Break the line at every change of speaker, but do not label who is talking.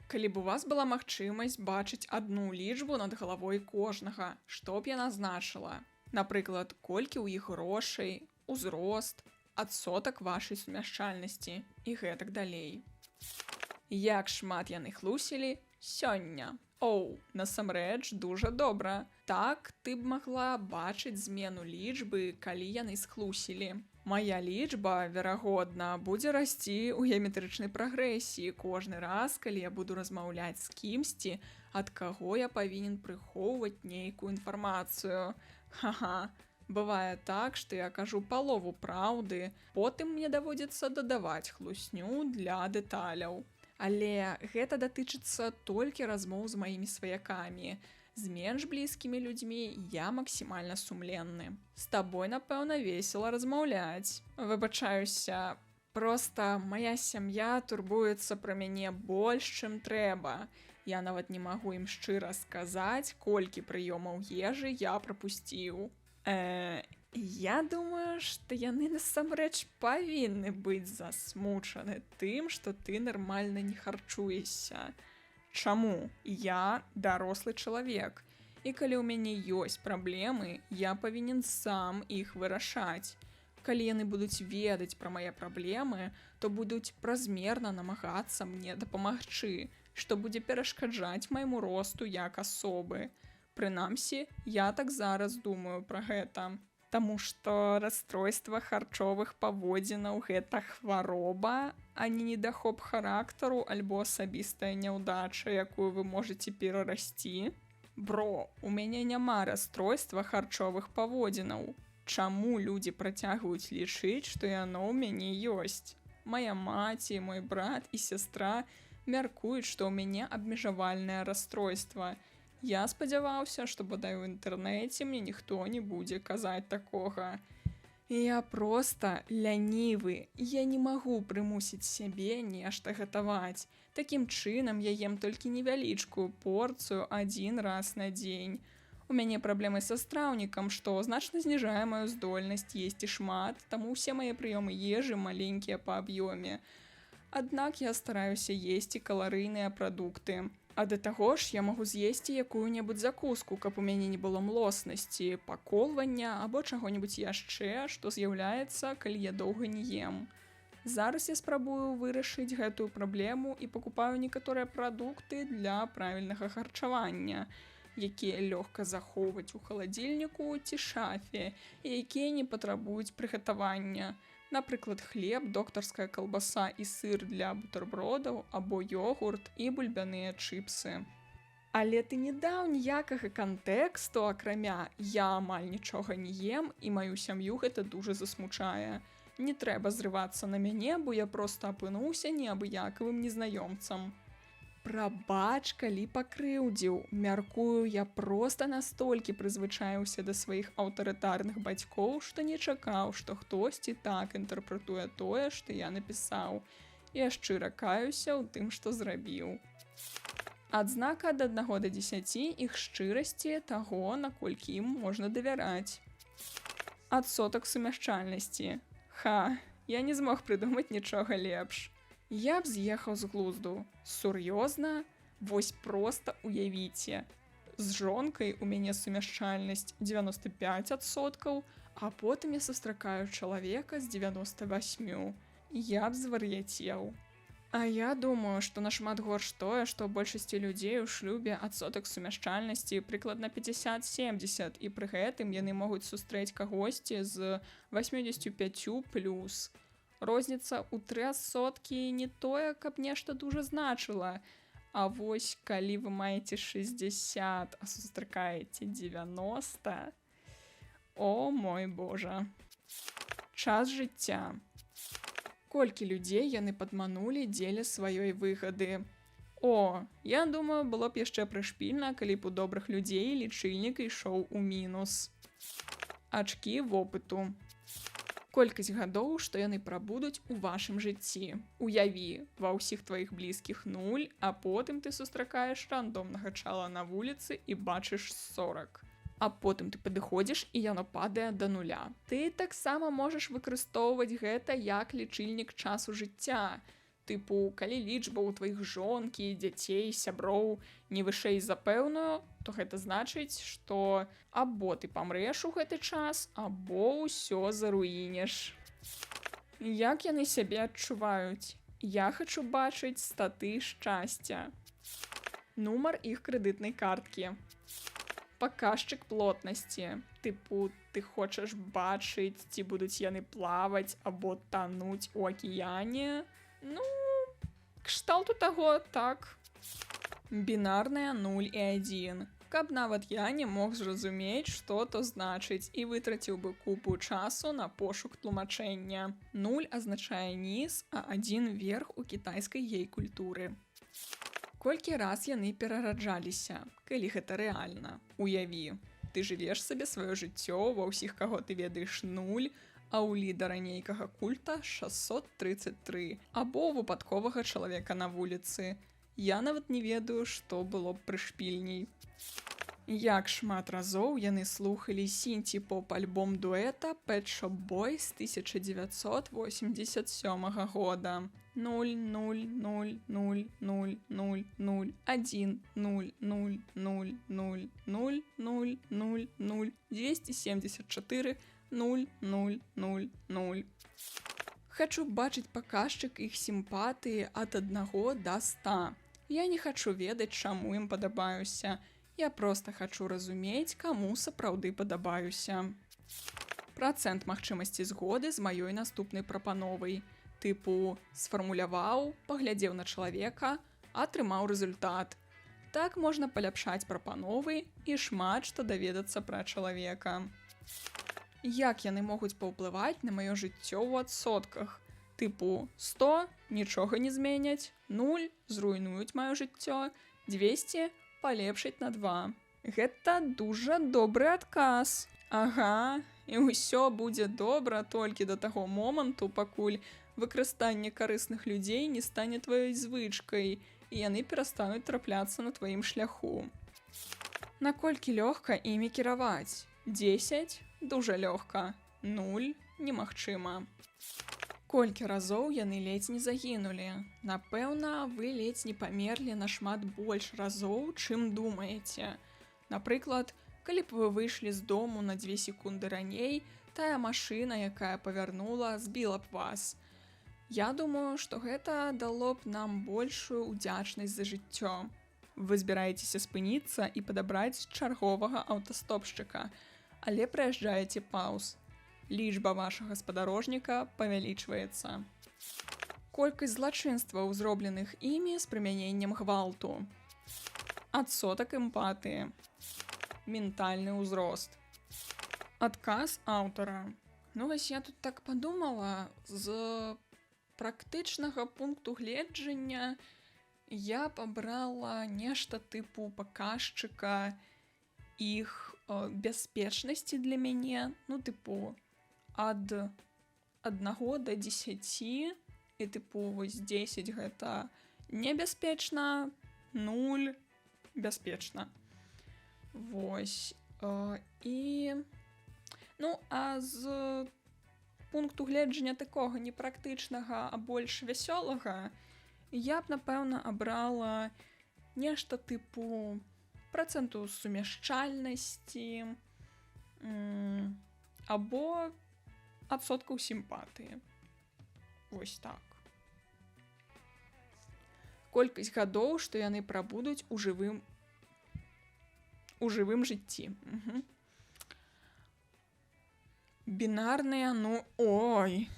Калі б у вас была магчымасць бачыць адну лічбу над галавой кожнага, што б яна значыла? Напрыклад, колькі ў іх грошай, узрост, адсотак вашай сумяшчальнасці і гэтак далей. Як шмат яны хлусілі сёння? Оу, насамрэч дужа добра. Так ты б магла бачыць змену лічбы, калі яны схлусілі. Мая лічба, верагодна, будзе расці ў геаметрычнай прагрэсіі кожны раз, калі я буду размаўляць з кімсьці, ад каго я павінен прыхоўваць нейкую інфармацыю. Ха-ха. Бывае так, што я кажу палову праўды, потым мне даводзіцца дадаваць хлусню для дэталяў. Але гэта датычыцца толькі размоў з маімі сваякамі. З менш блізкімі людзьмі я максімальна сумленны. З табой, напэўна, весела размаўляць. Выбачаюся, проста мая сям'я турбуецца пра мяне больш, чым трэба. Я нават не магу ім шчыра сказаць, колькі прыёмаў ежы я прапусціў. Я думаю, што яны насамрэч павінны быць засмучаны тым, што ты нармальна не харчуешся. Чаму? Я дарослы чалавек. І калі ў мяне ёсць праблемы, я павінен сам іх вырашаць. Калі яны будуць ведаць пра мае праблемы, то будуць празмерна намагацца мне дапамагчы, што будзе перашкаджаць майму росту як асобы. Прынамсі, я так зараз думаю пра гэта. Таму што расстройства харчовых паводзінаў – гэта хвароба, а не недахоп характару альбо асабістая няўдача, якую вы можаце перарасці. Бро, у мяне няма расстройства харчовых паводзінаў. Чаму людзі працягваюць лічыць, што яно ў мяне ёсць? Мая маці, мой брат і сястра мяркуюць, што ў мяне абмежавальнае расстройства. Я спадзяваўся, што бадай у інтэрнэце мне ніхто не будзе казаць такога. Я проста лянівы. Я не магу прымусіць сябе нешта гатаваць. Такім чынам я ем толькі невялічкую порцыю адзін раз на дзень. У мяне праблемы са страўнікам, што значна зніжае маю здольнасць есці шмат, таму ўсе мае прыёмы ежы маленькія па аб'ёме. Аднак я стараюся есці каларыйныя прадукты. А да таго ж я магу з'есці якую-небудзь закуску, каб у мяне не было млоснасці, паколвання або чаго-небудзь яшчэ, што з'яўляецца, калі я доўга не ем. Зараз я спрабую вырашыць гэтую праблему і пакупаю некаторыя прадукты для правільнага харчавання, якія лёгка захоўваць у халадзільніку ці шафе, і якія не патрабуюць прыгатавання. Напрыклад, хлеб, доктарская калбаса і сыр для бутэрбродаў або ёгурт і бульбяныя чыпсы. Але ты не даў ніякага кантэксту, акрамя «я амаль нічога не ем» і маю сям'ю гэта дужа засмучае. Не трэба зрывацца на мяне, бо я проста апынуўся неабыякавым незнаёмцам. Прабач, калі пакрыўдзіў. Мяркую, я проста настолькі прызвычаіўся да сваіх аўтарытарных бацькоў, што не чакаў, што хтосьці так інтэрпрэтуе тое, што я напісаў. Я шчыра каюся ў тым, што зрабіў. Адзнака ад 1 да 10 іх шчырасці таго, наколькі ім можна давяраць. Адсотак сумяшчальнасці. Я не змог прыдумаць нічога лепш. Я б з'ехаў з глузду. Сур'ёзна? Вось проста уявіце. З жонкай у мяне сумяшчальнасць 95%, а потым я сустракаю чалавека з 98%. Я б звар'яцеў. А я думаю, што нашмат горш тое, што ў большасці людзей у шлюбе адсотак сумяшчальнасці прыкладна 50-70, і пры гэтым яны могуць сустрэць кагосьці з 85+. Розніца ў 3% не тое, каб нешта дужа значыла. А вось калі вы маеце 60, а сустракаеце 90, о мой божа. Час жыцця. Колькі людзей яны падманулі дзеля сваёй выгады. Я думаю, было б яшчэ прышпільна, калі б у добрых людзей лічыльнік ішоў у мінус. Ачкі вопыту. Колькасць гадоў, што яны прабудуць у вашым жыцці. Уяві, ва ўсіх тваіх блізкіх 0, а потым ты сустракаеш рандомнага чала на вуліцы і бачыш 40. А потым ты падыходзіш, і яно падае да 0. Ты таксама можаш выкарыстоўваць гэта як лічыльнік часу жыцця. Тыпу, калі лічба ў тваіх жонкі, дзяцей, сяброў не вышэй за пэўную, то гэта значыць, што або ты памрэш у гэты час, або ўсё заруінеш. Як яны сябе адчуваюць? Я хачу бачыць статы шчасця. Нумар іх крэдытнай карткі. Паказчык плотнасці. Тыпу, ты хочаш бачыць, ці будуць яны плаваць або тануць у акіяне? Ну, кшталту таго, так. Бінарныя 0 і 1. Каб нават я не мог зразумець, што то значыць, і вытраціў бы купу часу на пошук тлумачэння. 0 азначае ніз, а 1 верх у кітайскай гей-культуры. Колькі раз яны перараджаліся, калі гэта рэальна? Уяві, ты жывеш сабе сваё жыццё, ва ўсіх, каго ты ведаеш 0, а ў лідара нейкага культа 633, або выпадковага чалавека на вуліцы. Я нават не ведаю, што было б прышпільней. Як шмат разоў яны слухалі сінці-поп-альбом дуэта Pet Shop Boys 1987 года. 0, 0, 0, 0, 0, 0, 0, 1, 0, 0, 0, 0, 0, 0, 0, 0, 274, 0, 0, 0, 0. Хачу бачыць паказчык іх сімпатыі ад 1 да 100. Я не хачу ведаць, чаму ім падабаюся. Я проста хачу разумець, каму сапраўды падабаюся. Працэнт магчымасці згоды з маёй наступнай прапановай. Тыпу, сфармуляваў, паглядзеў на чалавека, атрымаў рэзультат. Так можна паляпшаць прапановы і шмат што даведацца пра чалавека. Як яны могуць паўплываць на маё жыццё ў адсотках? Тыпу, 100 нічога не зменяць, 0 зруйнуюць маё жыццё, 200 палепшаць на 2. Гэта дужа добры адказ. Ага, і ўсё будзе добра толькі да таго моманту, пакуль выкарыстанне карысных людзей не стане тваёй звычкай, і яны перастануць трапляцца на тваім шляху. Наколькі лёгка імі кіраваць? 10 дужа лёгка, 0 немагчыма. Колькі разоў яны ледзь не загінулі? Напэўна, вы ледзь не памерлі нашмат больш разоў, чым думаеце. Напрыклад, калі б вы выйшлі з дому на 2 секунды раней, тая машына, якая павярнула, збіла б вас. Я думаю, што гэта дало б нам большую ўдзячнасць за жыццё. Вы збіраецеся спыніцца і падабраць чарговага аўтастопшчыка, але праязджаеце паўз. Лічба вашага спадарожніка павялічваецца. Колькасць злачынстваў, зробленых імі з прымяненнем гвалту. Адсотак эмпатыі. Ментальны ўзрост. Адказ аўтара. Ну вось я тут так падумала, з практычнага пункту гледжання я пабрала нешта тыпу паказчыка іх бяспечнасці для мяне, ну тыпу ад 1 до 10, і тыпу вось 10 гэта небяспечна, 0 бяспечна. Вось. І ну, а з пункту гледжання такога непрактычнага, а больш вясёлага, я б, напэўна, абрала нешта тыпу працэнту сумяшчальнасці або адсоткаў сімпатыі. Вось так. Колькасць гадоў, што яны прабудуць у жывым жыцці. Бінарныя, ну, ой,